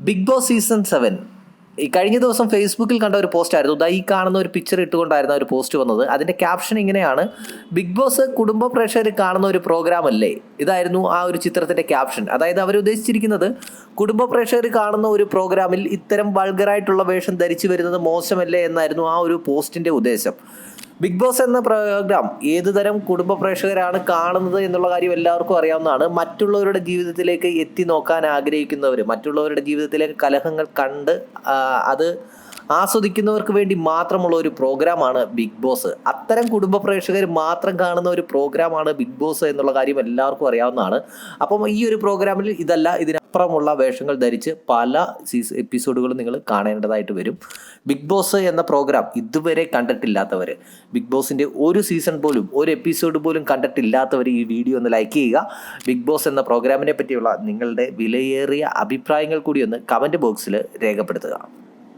Big boss season 7 ഈ കഴിഞ്ഞ ദിവസം ഫേസ്ബുക്കിൽ കണ്ട ഒരു പോസ്റ്റ് ആയിരുന്നു. ഈ കാണുന്ന ഒരു പിക്ചർ ഇട്ടുകൊണ്ടായിരുന്നു ഒരു പോസ്റ്റ് വന്നത്. അതിൻ്റെ ക്യാപ്ഷൻ ഇങ്ങനെയാണ്: ബിഗ് ബോസ് കുടുംബ പ്രേക്ഷകർ കാണുന്ന ഒരു പ്രോഗ്രാം അല്ലേ? ഇതായിരുന്നു ആ ഒരു ചിത്രത്തിൻ്റെ ക്യാപ്ഷൻ. അതായത് അവർ ഉദ്ദേശിച്ചിരിക്കുന്നത് കുടുംബ പ്രേക്ഷകർ കാണുന്ന ഒരു പ്രോഗ്രാമിൽ ഇത്തരം വൾഗറായിട്ടുള്ള വേഷം ധരിച്ചു വരുന്നത് മോശമല്ലേ എന്നായിരുന്നു ആ ഒരു പോസ്റ്റിൻ്റെ ഉദ്ദേശം. ബിഗ് ബോസ് എന്ന പ്രോഗ്രാം ഏതുതരം കുടുംബ പ്രേക്ഷകരാണ് കാണുന്നത് എന്നുള്ള കാര്യം എല്ലാവർക്കും അറിയാവുന്നതാണ്. മറ്റുള്ളവരുടെ ജീവിതത്തിലേക്ക് എത്തി നോക്കാൻ ആഗ്രഹിക്കുന്നവർ, മറ്റുള്ളവരുടെ ജീവിതത്തിലേക്ക് കലഹങ്ങൾ കണ്ട് അത് ആസ്വദിക്കുന്നവർക്ക് വേണ്ടി മാത്രമുള്ള ഒരു പ്രോഗ്രാമാണ് ബിഗ് ബോസ്. അത്തരം കുടുംബ പ്രേക്ഷകർ മാത്രം കാണുന്ന ഒരു പ്രോഗ്രാമാണ് ബിഗ് ബോസ് എന്നുള്ള കാര്യം എല്ലാവർക്കും അറിയാവുന്നതാണ്. അപ്പം ഈ ഒരു പ്രോഗ്രാമിൽ ഇതല്ല, ഇതിനപ്പുറമുള്ള വേഷങ്ങൾ ധരിച്ച് പല എപ്പിസോഡുകളും നിങ്ങൾ കാണേണ്ടതായിട്ട് വരും. ബിഗ് ബോസ് എന്ന പ്രോഗ്രാം ഇതുവരെ കണ്ടിട്ടില്ലാത്തവർ, ബിഗ് ബോസിൻ്റെ ഒരു സീസൺ പോലും ഒരു എപ്പിസോഡ് പോലും കണ്ടിട്ടില്ലാത്തവർ ഈ വീഡിയോ ഒന്ന് ലൈക്ക് ചെയ്യുക. ബിഗ് ബോസ് എന്ന പ്രോഗ്രാമിനെ പറ്റിയുള്ള നിങ്ങളുടെ വിലയേറിയ അഭിപ്രായങ്ങൾ കൂടി ഒന്ന് കമൻറ്റ് ബോക്സിൽ രേഖപ്പെടുത്തുക.